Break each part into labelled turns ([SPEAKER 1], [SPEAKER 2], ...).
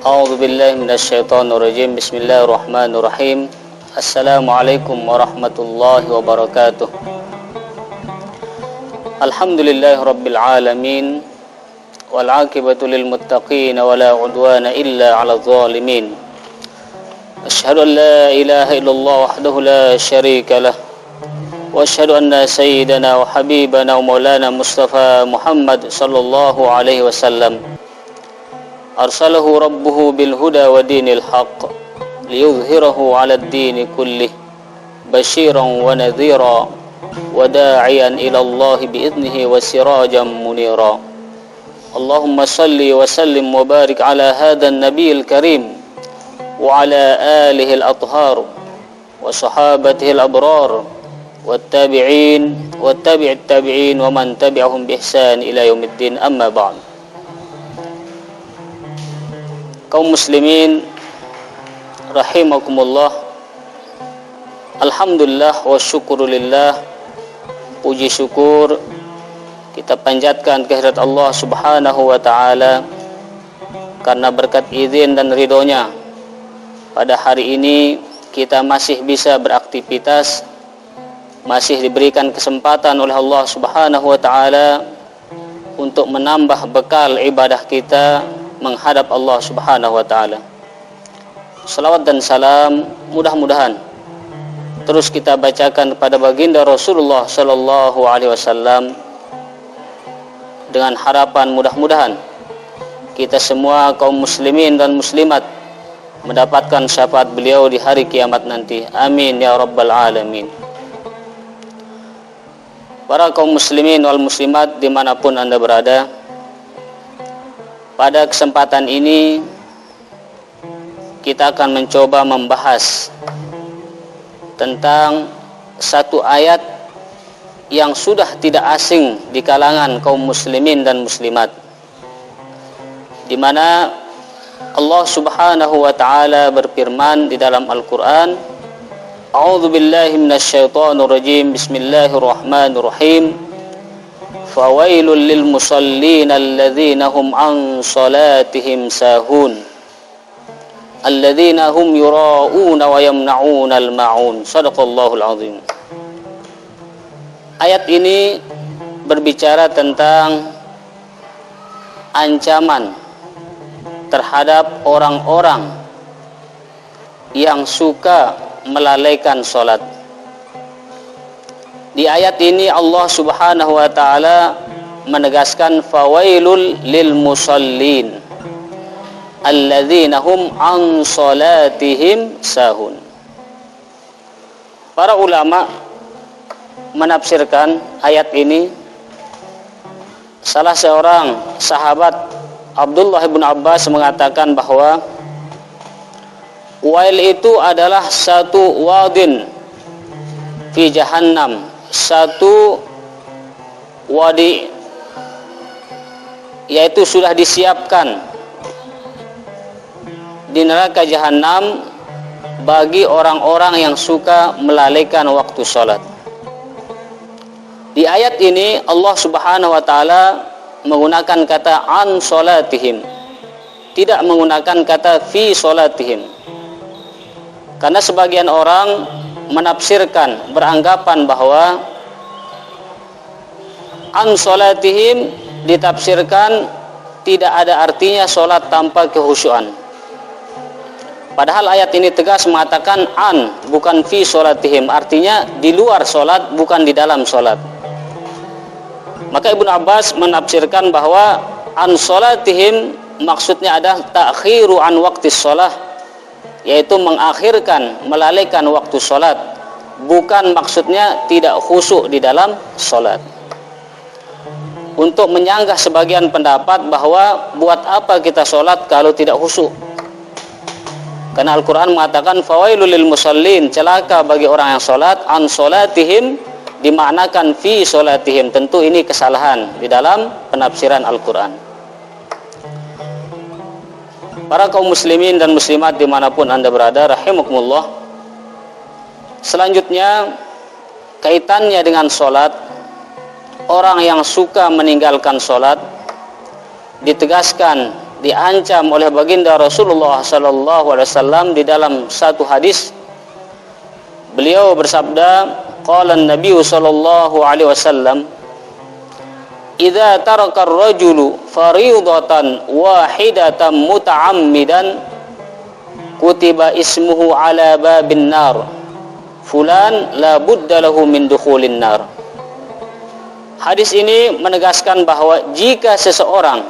[SPEAKER 1] A'udzu billahi minasyaitonir rajim. Bismillahirrahmanirrahim. Assalamualaikum warahmatullahi wabarakatuh. Alhamdulillahirabbil alamin wal 'aqibatu lil muttaqin wa la 'udwana illa 'alal zalimin. Asyhadu an la ilaha illallah wahdahu la syarika lah wa asyhadu anna sayyidana wa habibana wa maulana Mustafa Muhammad sallallahu alaihi wasallam arsalahu rabbuhu bil huda wa dinil haqq liyudhhirahu 'alad dini kullih basyiran wa nadhira wa da'iyan ila Allah bi'idnihi wa sirajan munira. Allahumma salli wa sallim wa barik ala hadan nabiyil karim wa ala alihi al-athhar wa sahabatihi al-abrar wattabi'in wattabi'it tabi'in wa man tabi'ahum bi ihsan ila yaumiddin, amma ba'd. Kaum muslimin rahimakumullah, alhamdulillah wa syukurulillah, puji syukur kita panjatkan kehadirat Allah subhanahu wa ta'ala karena berkat izin dan ridhonya pada hari ini kita masih bisa beraktivitas, masih diberikan kesempatan oleh Allah subhanahu wa ta'ala untuk menambah bekal ibadah kita menghadap Allah subhanahu wa ta'ala. Salawat dan salam mudah-mudahan terus kita bacakan kepada baginda Rasulullah sallallahu alaihi wasallam dengan harapan mudah-mudahan kita semua kaum muslimin dan muslimat mendapatkan syafaat beliau di hari kiamat nanti. Amin ya rabbal alamin. Para kaum muslimin wal muslimat dimanapun anda berada, pada kesempatan ini kita akan mencoba membahas tentang satu ayat yang sudah tidak asing di kalangan kaum muslimin dan muslimat, di mana Allah subhanahu wa ta'ala berfirman di dalam Al-Quran, A'udzu billahi minasyaitonir rajim. Bismillahirrahmanirrahim. Fawailul lil musallin alladzina hum an salatihim sahun alladzina hum yura'una wa yamna'una al-ma'un. Shadaqallahul azim. Ayat ini berbicara tentang ancaman terhadap orang-orang yang suka melalaikan salat. Di ayat ini Allah subhanahu wa ta'ala menegaskan fawailul lil musallin alladzina hum an salatihim sahun. Para ulama menafsirkan ayat ini, salah seorang sahabat Abdullah bin Abbas mengatakan bahwa wail itu adalah satu wadin fi jahannam, satu wadi, yaitu sudah disiapkan di neraka jahanam bagi orang-orang yang suka melalaikan waktu sholat. Di ayat ini Allah subhanahu wa ta'ala menggunakan kata an sholatihim, tidak menggunakan kata fi sholatihim, karena sebagian orang menafsirkan, beranggapan bahwa an sholatihim ditafsirkan tidak ada artinya sholat tanpa kehusyuan. Padahal ayat ini tegas mengatakan an, bukan fi sholatihim, artinya di luar sholat, bukan di dalam sholat. Maka Ibnu Abbas menafsirkan bahwa an sholatihim maksudnya adalah ta'khiru an waqtis sholah, yaitu mengakhirkan, melalaikan waktu sholat, bukan maksudnya tidak khusyuk di dalam sholat. Untuk menyanggah sebagian pendapat bahwa buat apa kita sholat kalau tidak khusyuk, karena Al-Quran mengatakan fawailul lil musallin, celaka bagi orang yang sholat, an sholatihim dimaknakan fi sholatihim. Tentu ini kesalahan di dalam penafsiran Al-Quran. Para kaum muslimin dan muslimat dimanapun anda berada rahimakumullah, selanjutnya kaitannya dengan sholat. Orang yang suka meninggalkan sholat ditegaskan diancam oleh baginda Rasulullah sallallahu alaihi wasallam di dalam satu hadis. Beliau bersabda, qala an-nabiy sallallahu alaihi wasallam, idza taraka ar-rajulu fariidatan wahidatan muta'ammidan kutiba ismuhu ala babin nar fulan la budda lahu min dukhulin nar. Hadis ini menegaskan bahwa jika seseorang,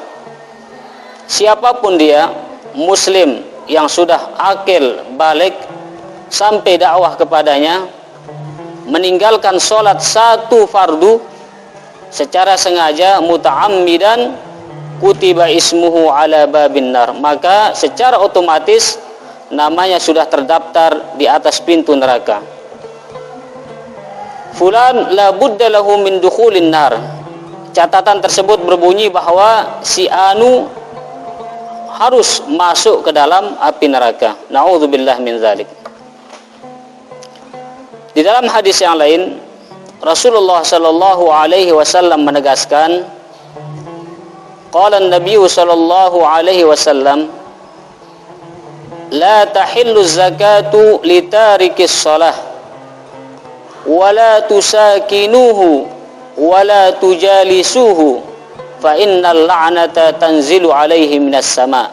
[SPEAKER 1] siapapun dia, muslim yang sudah akil balik sampai dakwah kepadanya, meninggalkan sholat satu fardu secara sengaja muta'ammidan kutiba ismuhu ala babin nar, maka secara otomatis namanya sudah terdaftar di atas pintu neraka. Fulan la budda lahu min dukhulin nar. Catatan tersebut berbunyi bahwa si anu harus masuk ke dalam api neraka. Na'udzubillah min dzalik. Di dalam hadis yang lain, Rasulullah sallallahu alaihi wasallam menegaskan, qala an-nabiy sallallahu alaihi wasallam, la tahillu zakatu li tarikis shalah wa la tusakinuhu wa la tujalisuhu fa innal la'nata tanzilu alaihi minas sama.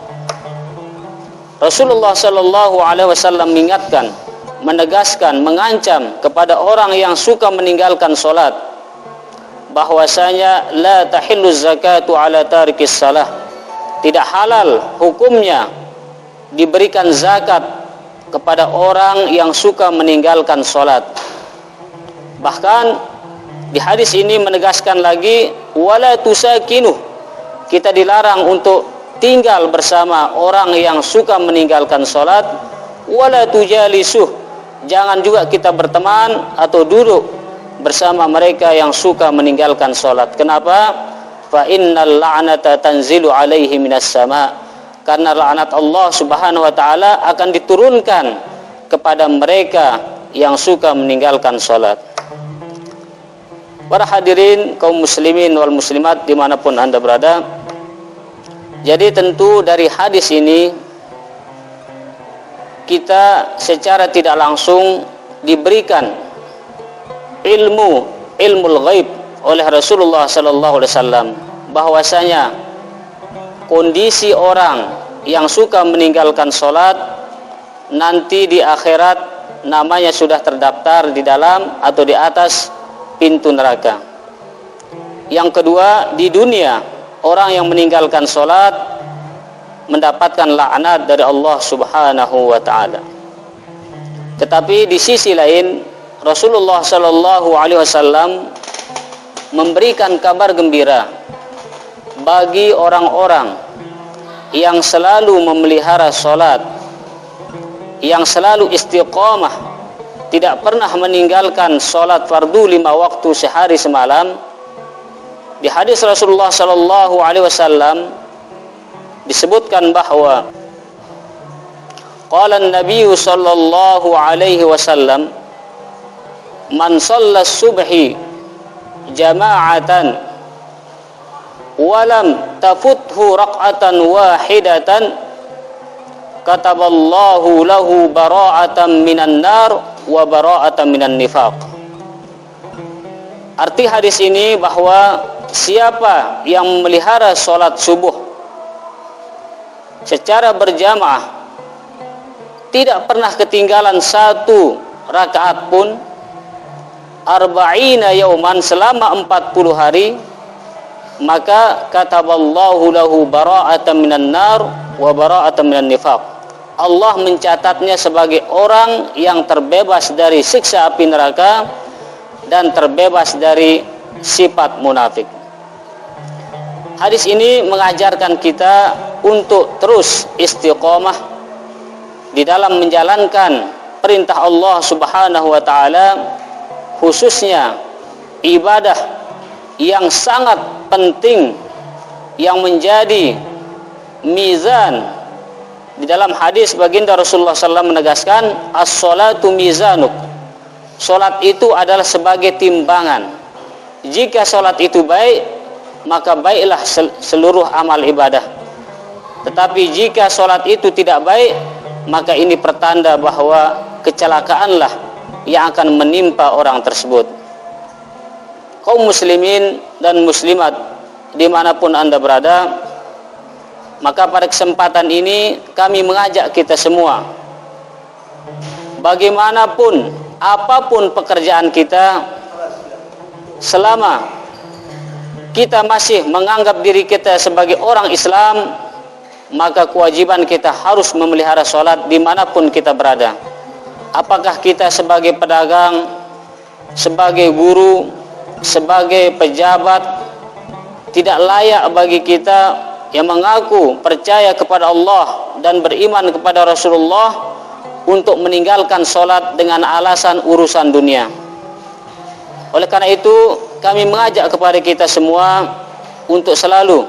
[SPEAKER 1] Rasulullah sallallahu alaihi wasallam mengingatkan, menegaskan, mengancam kepada orang yang suka meninggalkan salat bahwasanya la tahillu zakatu ala tarikis shalah, tidak halal hukumnya diberikan zakat kepada orang yang suka meninggalkan salat. Bahkan di hadis ini menegaskan lagi, wala tusakinuh, kita dilarang untuk tinggal bersama orang yang suka meninggalkan salat. Wala tujalisuh, jangan juga kita berteman atau duduk bersama mereka yang suka meninggalkan salat. Kenapa? Fa innal la'nata tanzilu alaihi minas sama, karena laknat Allah subhanahu wa ta'ala akan diturunkan kepada mereka yang suka meninggalkan salat. Para hadirin kaum muslimin wal muslimat dimanapun anda berada, jadi tentu dari hadis ini kita secara tidak langsung diberikan ilmul ghaib oleh Rasulullah sallallahu alaihi wasallam bahwasanya kondisi orang yang suka meninggalkan salat nanti di akhirat namanya sudah terdaftar di dalam atau di atas pintu neraka. Yang kedua, di dunia orang yang meninggalkan salat mendapatkan laknat dari Allah subhanahu wa ta'ala. Tetapi di sisi lain, Rasulullah sallallahu alaihi wasallam memberikan kabar gembira bagi orang-orang yang selalu memelihara salat, yang selalu istiqamah, tidak pernah meninggalkan salat fardu 5 waktu sehari semalam. Di hadis Rasulullah sallallahu alaihi wasallam disebutkan bahwa qala an-nabiy sallallahu alaihi wasallam, man shalla subhi jama'atan walam tafuthu raq'atan wahidatan kataballahu lahu bara'atan minan nar wa bara'atan minan nifaq. Arti hadis ini bahwa siapa yang memelihara salat subuh secara berjamaah, tidak pernah ketinggalan satu rakaat pun, arba'ina yauman, selama 40 hari, maka kataballahu lahu bara'atan minan nar wa bara'atan minan nifaq. Allah mencatatnya sebagai orang yang terbebas dari siksa api neraka dan terbebas dari sifat munafik. Hadis ini mengajarkan kita untuk terus istiqomah di dalam menjalankan perintah Allah subhanahu wa ta'ala, khususnya ibadah yang sangat penting yang menjadi mizan. Di dalam hadis baginda Rasulullah SAW menegaskan, as-salatu mizanuk, salat itu adalah sebagai timbangan. Jika salat itu baik, maka baiklah seluruh amal ibadah. Tetapi jika sholat itu tidak baik, maka ini pertanda bahwa kecelakaanlah yang akan menimpa orang tersebut. Kaum muslimin dan muslimat dimanapun Anda berada, maka pada kesempatan ini kami mengajak kita semua, bagaimanapun, apapun pekerjaan kita, selama kita masih menganggap diri kita sebagai orang Islam, maka kewajiban kita harus memelihara sholat dimanapun kita berada. Apakah kita sebagai pedagang, sebagai guru, sebagai pejabat, tidak layak bagi kita yang mengaku percaya kepada Allah dan beriman kepada Rasulullah untuk meninggalkan sholat dengan alasan urusan dunia. Oleh karena itu, kami mengajak kepada kita semua untuk selalu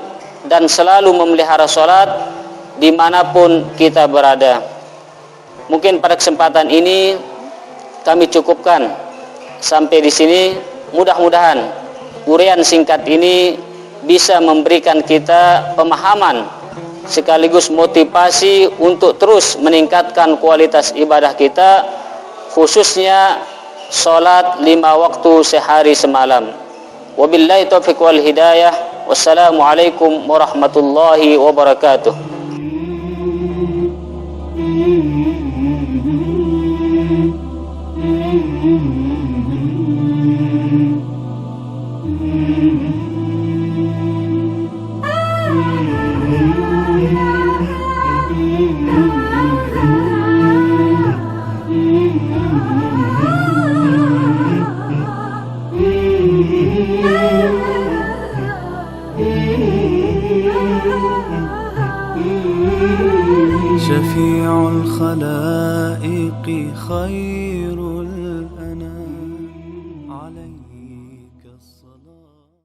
[SPEAKER 1] memelihara sholat dimanapun kita berada. Mungkin pada kesempatan ini kami cukupkan sampai di sini. Mudah-mudahan uraian singkat ini bisa memberikan kita pemahaman sekaligus motivasi untuk terus meningkatkan kualitas ibadah kita, khususnya sholat 5 waktu sehari semalam. Wabillahi taufiq wal hidayah. Wassalamualaikum warahmatullahi wabarakatuh.
[SPEAKER 2] شفيع الخلائق خير